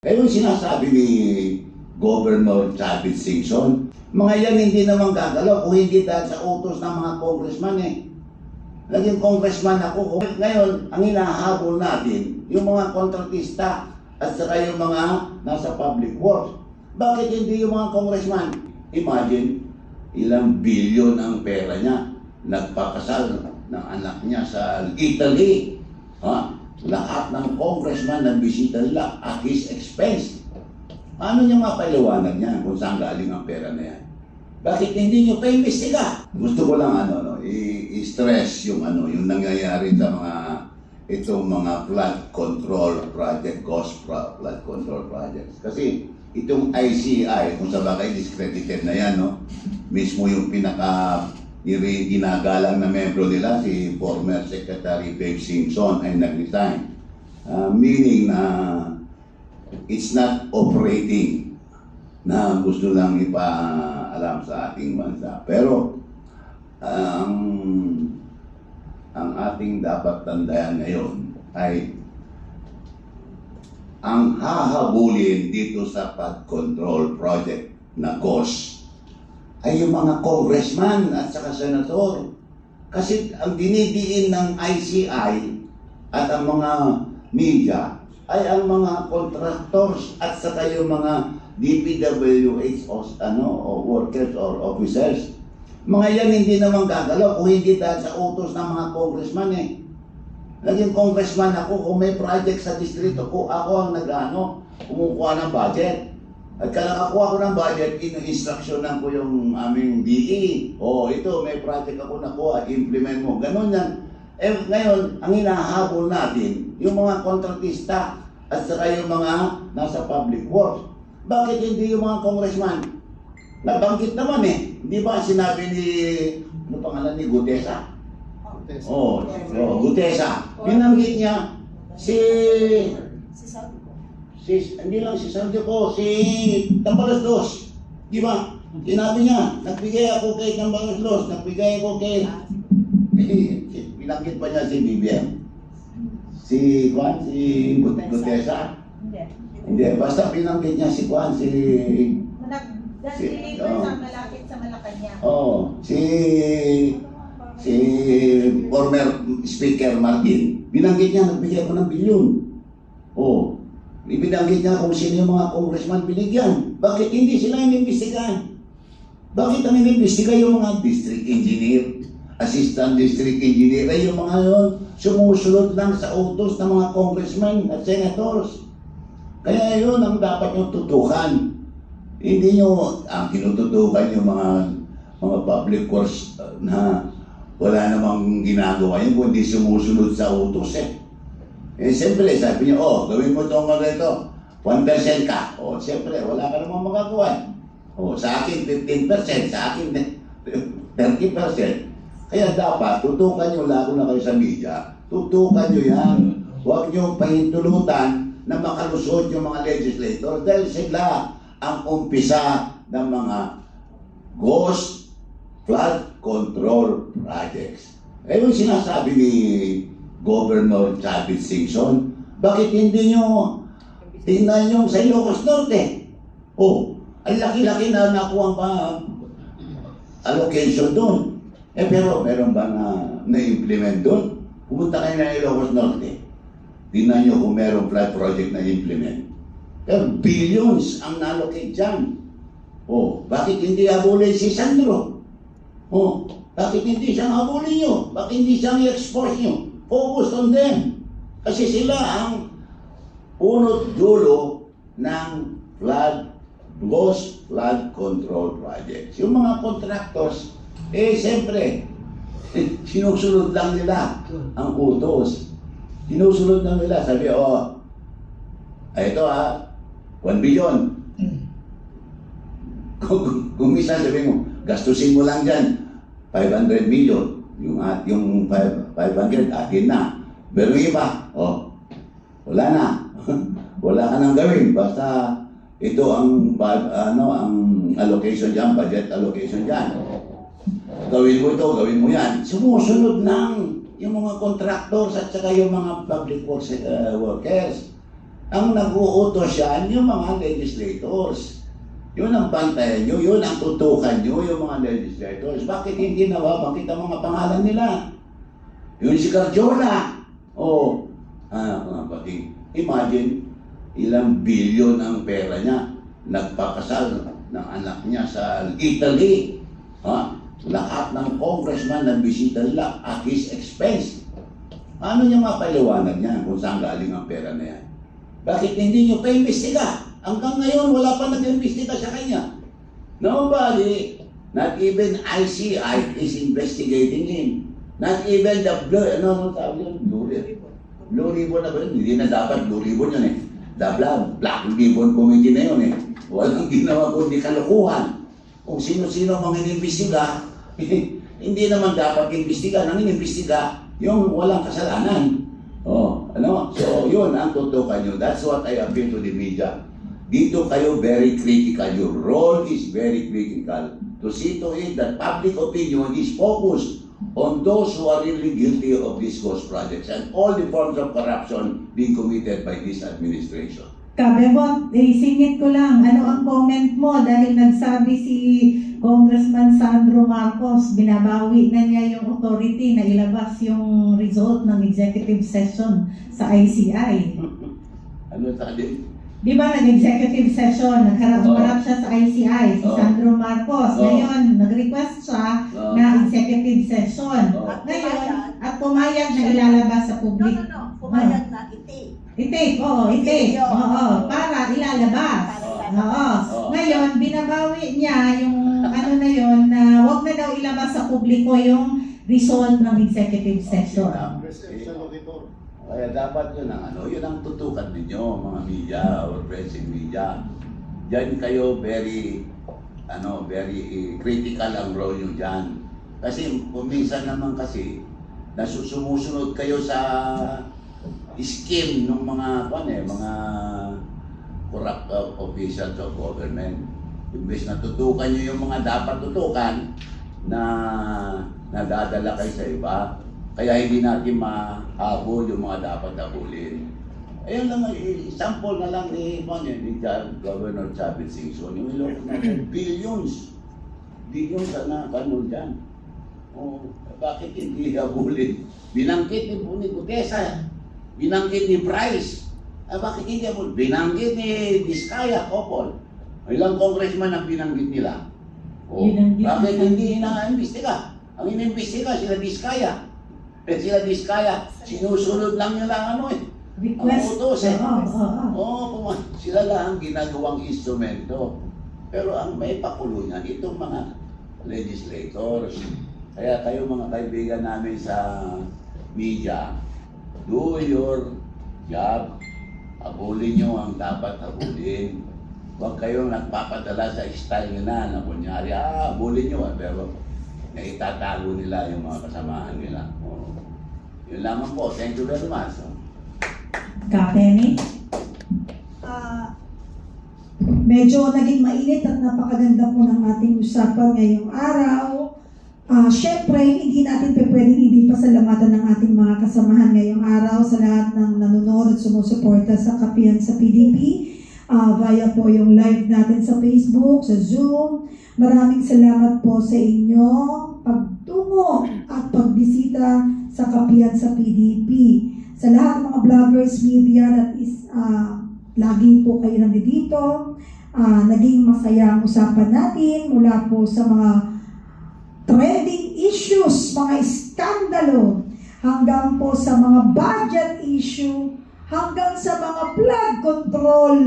Kaya yung sinasabi ni Governor Chavez Singson, mga yan hindi naman gagalaw kung hindi dahil sa utos ng mga congressman eh. Naging congressman ako. Ngayon, ang hinahabol natin, yung mga kontratista at saka yung mga nasa public works. Bakit hindi yung mga congressman? Imagine, ilang bilyon ang pera niya. Nagpakasal ng anak niya sa Italy. Ha? Lahat ng congressman na bisita nila at his expense. Paano niya mapaliwanag niya kung saan galing ang pera na yan? Bakit hindi niyo pa-imbestiga? Gusto ko lang i-stress yung yung nangyayari sa itong mga flood control project, ghost flood control projects. Kasi itong ICI, kung sa bagay discredited na yan, no? Mismo yung ginagalang na membro nila, si former Secretary Dave Singson ay nag-resign. Meaning na it's not operating na gusto lang ipaalam sa ating bansa. Pero ang ating dapat tandaan ngayon ay ang hahabulin dito sa flood control project na GOS ay yung mga congressman at saka senator. Kasi ang dinidiin ng ICI at ang mga media ay ang mga contractors at saka yung mga DPWH o workers or officers. Mga yan hindi naman gagalaw kung hindi dahil sa utos ng mga congressman eh. Naging congressman ako, kung may project sa distrito ko, ako ang kumukuha ng budget. At nakakuha ko ng budget, inu-instructionan ko yung aming DE. Ito, may project ako nakuha, implement mo. Ganon yan. Ngayon, ang hinahabol natin, yung mga kontratista at saka yung mga nasa public works. Bakit hindi yung mga congressman? Nabanggit naman eh. Di ba sinabi ni, pangalan ni Gutesa? Gutesa. Binanggit niya hindi lang si Santiago, si Tambalaslos. Di ba? Sinabi niya, nagbigay ako kay Tambalaslos, nagbigay ako kay... Binanggit pa niya si BBM. Si Gutesa? Hindi, basta binanggit niya si Nag-deliver sa malapit sa Malacanang. Si former Speaker Martin, binanggit niya, nagbigay ako ng bilyon. Ibinanggit niya kung sino yung mga congressman binigyan. Bakit hindi sila inimbestigahan? Bakit ang inimbestiga yung mga district engineer, assistant district engineer, ay yung mga yun, sumusunod lang sa utos ng mga congressmen at senators. Kaya yun ang dapat nyo tutukan. Hindi nyo ang tinututukan yung mga public works na wala namang ginagawa yun kundi sumusunod sa utos eh. Siyempre, sabi niyo, gawin mo itong ito, 1% ka. Siyempre, wala ka namang magagawa. Sa akin, 15%, sa akin, 30%. Kaya dapat, tutukan nyo, lalo na kayo sa media, tutukan nyo yan. Huwag nyo pahintulutan na makalusot yung mga legislator dahil sila ang umpisa ng mga ghost flood control projects. Yung sinasabi ni Governor Chavez Singson, bakit hindi nyo tingnan yung sa Ilocos Norte? Ang laki-laki na nakuha pa allocation doon. Pero meron ba na-implement doon? Pumunta kayo ng Ilocos Norte. Tingnan nyo kung merong flood project na implement. Pero billions ang na-allocate dyan. Bakit hindi habulin si Sandro? Bakit hindi siyang habulin nyo? Bakit hindi siyang i-expose nyo? Focus on them. Kasi sila ang punot dulo ng ghost flood control projects. Yung mga contractors, siyempre, sinusunod lang nila ang utos. Sinusunod lang nila. Sabi, ito 1 billion. Kung isa sabi mo, gastusin mo lang dyan, 500 million. Yung 500, atin na. Pero yung iba, wala na. Wala ka nang gawin. Basta ito ang allocation dyan, budget allocation dyan. Gawin mo ito, gawin mo yan. Sumusunod lang yung mga contractors at saka yung mga public works workers. Ang nag-uutos yan, yung mga legislators. Yun ang bantayan nyo, yun ang tutukan nyo, yung mga legislators. Bakit hindi nababanggit ang mga pangalan nila? Yun si Cardiola. O, mga kapatid, imagine, ilang bilyon ang pera niya. Nagpakasal ng anak niya sa Italy. Lahat ng congressman nagbisita nila at his expense. Ano niya mapaliwanag niya kung saan galing ang pera na yan? Bakit hindi niyo pa-imbestiga? Hanggang ngayon, wala pa nag-imbestiga sa kanya. Nobody, not even ICI is investigating him. Not even the Blue Ribbon na ba yun? Hindi na dapat Blue Ribbon yun eh. The Black Ribbon Committee na yun eh. Walang ginawa kundi kalokohan. Kung sino-sino mga inimbestiga, hindi naman dapat imbestiga. Nang inimbestiga, yung walang kasalanan. So, yun ang tutukan nyo. That's what I appeal to the media. Dito kayo very critical. Your role is very critical. To see to it that public opinion is focused on those who are really guilty of these ghost projects and all the forms of corruption being committed by this administration. Kabebot, singit ko lang, ano ang comment mo dahil nagsabi si Congressman Sandro Marcos, binabawi na niya yung authority na ilabas yung result ng executive session sa ICI. Ano sabi? Di ba nag-executive session, nagharap siya sa ICI, si Sandro Marcos. Ngayon, nag-request siya na executive session. Ngayon, at pumayag na ilalabas sa public. No. Pumayag na i-take. I-take. Para ilalabas. Ngayon, binabawi niya yung ano na yun, na wag na daw ilabas sa publiko yung result ng executive session. Kaya dapat yun ang tutukan ninyo, mga media or press and media. Diyan kayo very critical ang role nyo dyan. Kasi minsan naman kasi, sumusunod kayo sa scheme ng mga corrupt officials of government. Imbes na tutukan nyo yung mga dapat tutukan na nadadala kayo sa iba. Kaya hindi natin mahabol yung mga dapat habulin. Ayun lang, example na lang ni Governor Chavez Singson. Yung ilokos na billions na kanon dyan. Bakit hindi habulin? Binanggit ni Gutesa, binanggit ni Bryce. Bakit hindi habulin? Binanggit ni Vizcaya, Copol. Ilang congressman ang binanggit nila. Bakit hindi ina-imbestiga? Ang ina-imbestiga sila Vizcaya. Sila Vizcaya, sinusunod lang nila Request. ang utos sila lang ang ginagawang instrumento. Pero ang may pakulo niyan, itong mga legislators. Kaya kayo mga kaibigan namin sa media, do your job. Habulin nyo ang dapat habulin. Huwag kayong nagpapadala sa style nila na kunyari, habulin nyo pero naitatago nila yung mga kasamahan nila. Yun lamang po. Thank you very much. Penny? Medyo naging mainit at napakaganda po ng ating usapan ngayong araw. Siyempre, hindi natin pwedeng hindi pasalamatan ng ating mga kasamahan ngayong araw sa lahat ng nanonood at sumusuporta sa Kapihan sa PDP. Via po yung live natin sa Facebook, sa Zoom. Maraming salamat po sa inyong pagtungo at pagbisita sa Kapihan sa PDP. Sa lahat ng mga vloggers, media that is lagi po kayo nandito. Naging masaya ang usapan natin mula po sa mga trending issues, mga iskandalo, hanggang po sa mga budget issue, hanggang sa mga flood control,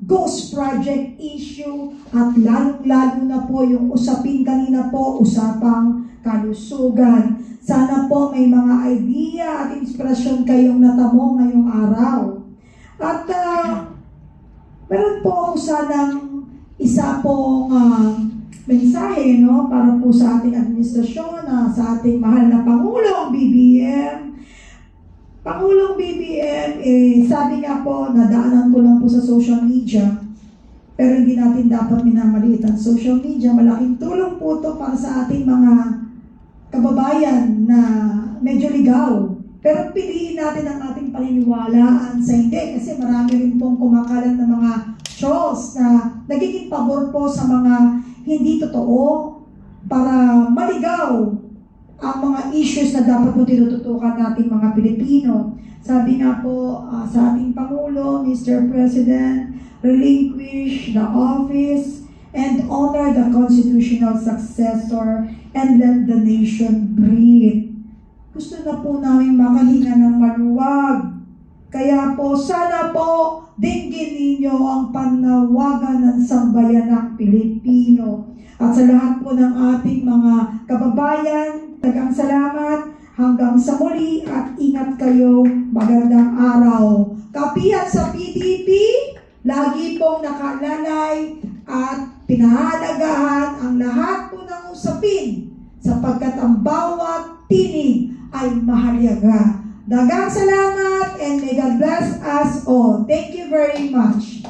ghost project issue, at lalong-lalo na po yung usapin kanina po, usapang kalusugan. Sana po may mga idea at inspirasyon kayong natamo ngayong araw. At meron po ako sanang isa pong mensahe para po sa ating administrasyon, sa ating mahal na Pangulong BBM. Pangulong BBM, sabi nga po, nadaanan ko lang po sa social media, pero hindi natin dapat minamaliit ang social media. Malaking tulong po ito para sa ating mga kababayan na medyo ligaw Pero piliin natin ang ating paniniwalaan sa hindi kasi marami rin pong kumakalat ng mga shows na nagiging pabor po sa mga hindi totoo para maligaw ang mga issues na dapat po tinututukan nating mga Pilipino. Sabi nga po sa ating Pangulo, Mr. President, relinquish the office and honor the constitutional successor and let the nation breathe. Gusto na po namin makahinga ng maluwag. Kaya po, sana po dinggin ninyo ang panawagan ng sambayanang Pilipino. At sa lahat po ng ating mga kababayan, tagang salamat, hanggang sa muli at ingat kayo, magandang araw. Kapihan sa PDP, lagi pong nakalalay at pinahalagahan ang lahat po ng usapin sapagkat ang bawat tinig ay mahalaga. Dagang salamat and may God bless us all. Thank you very much.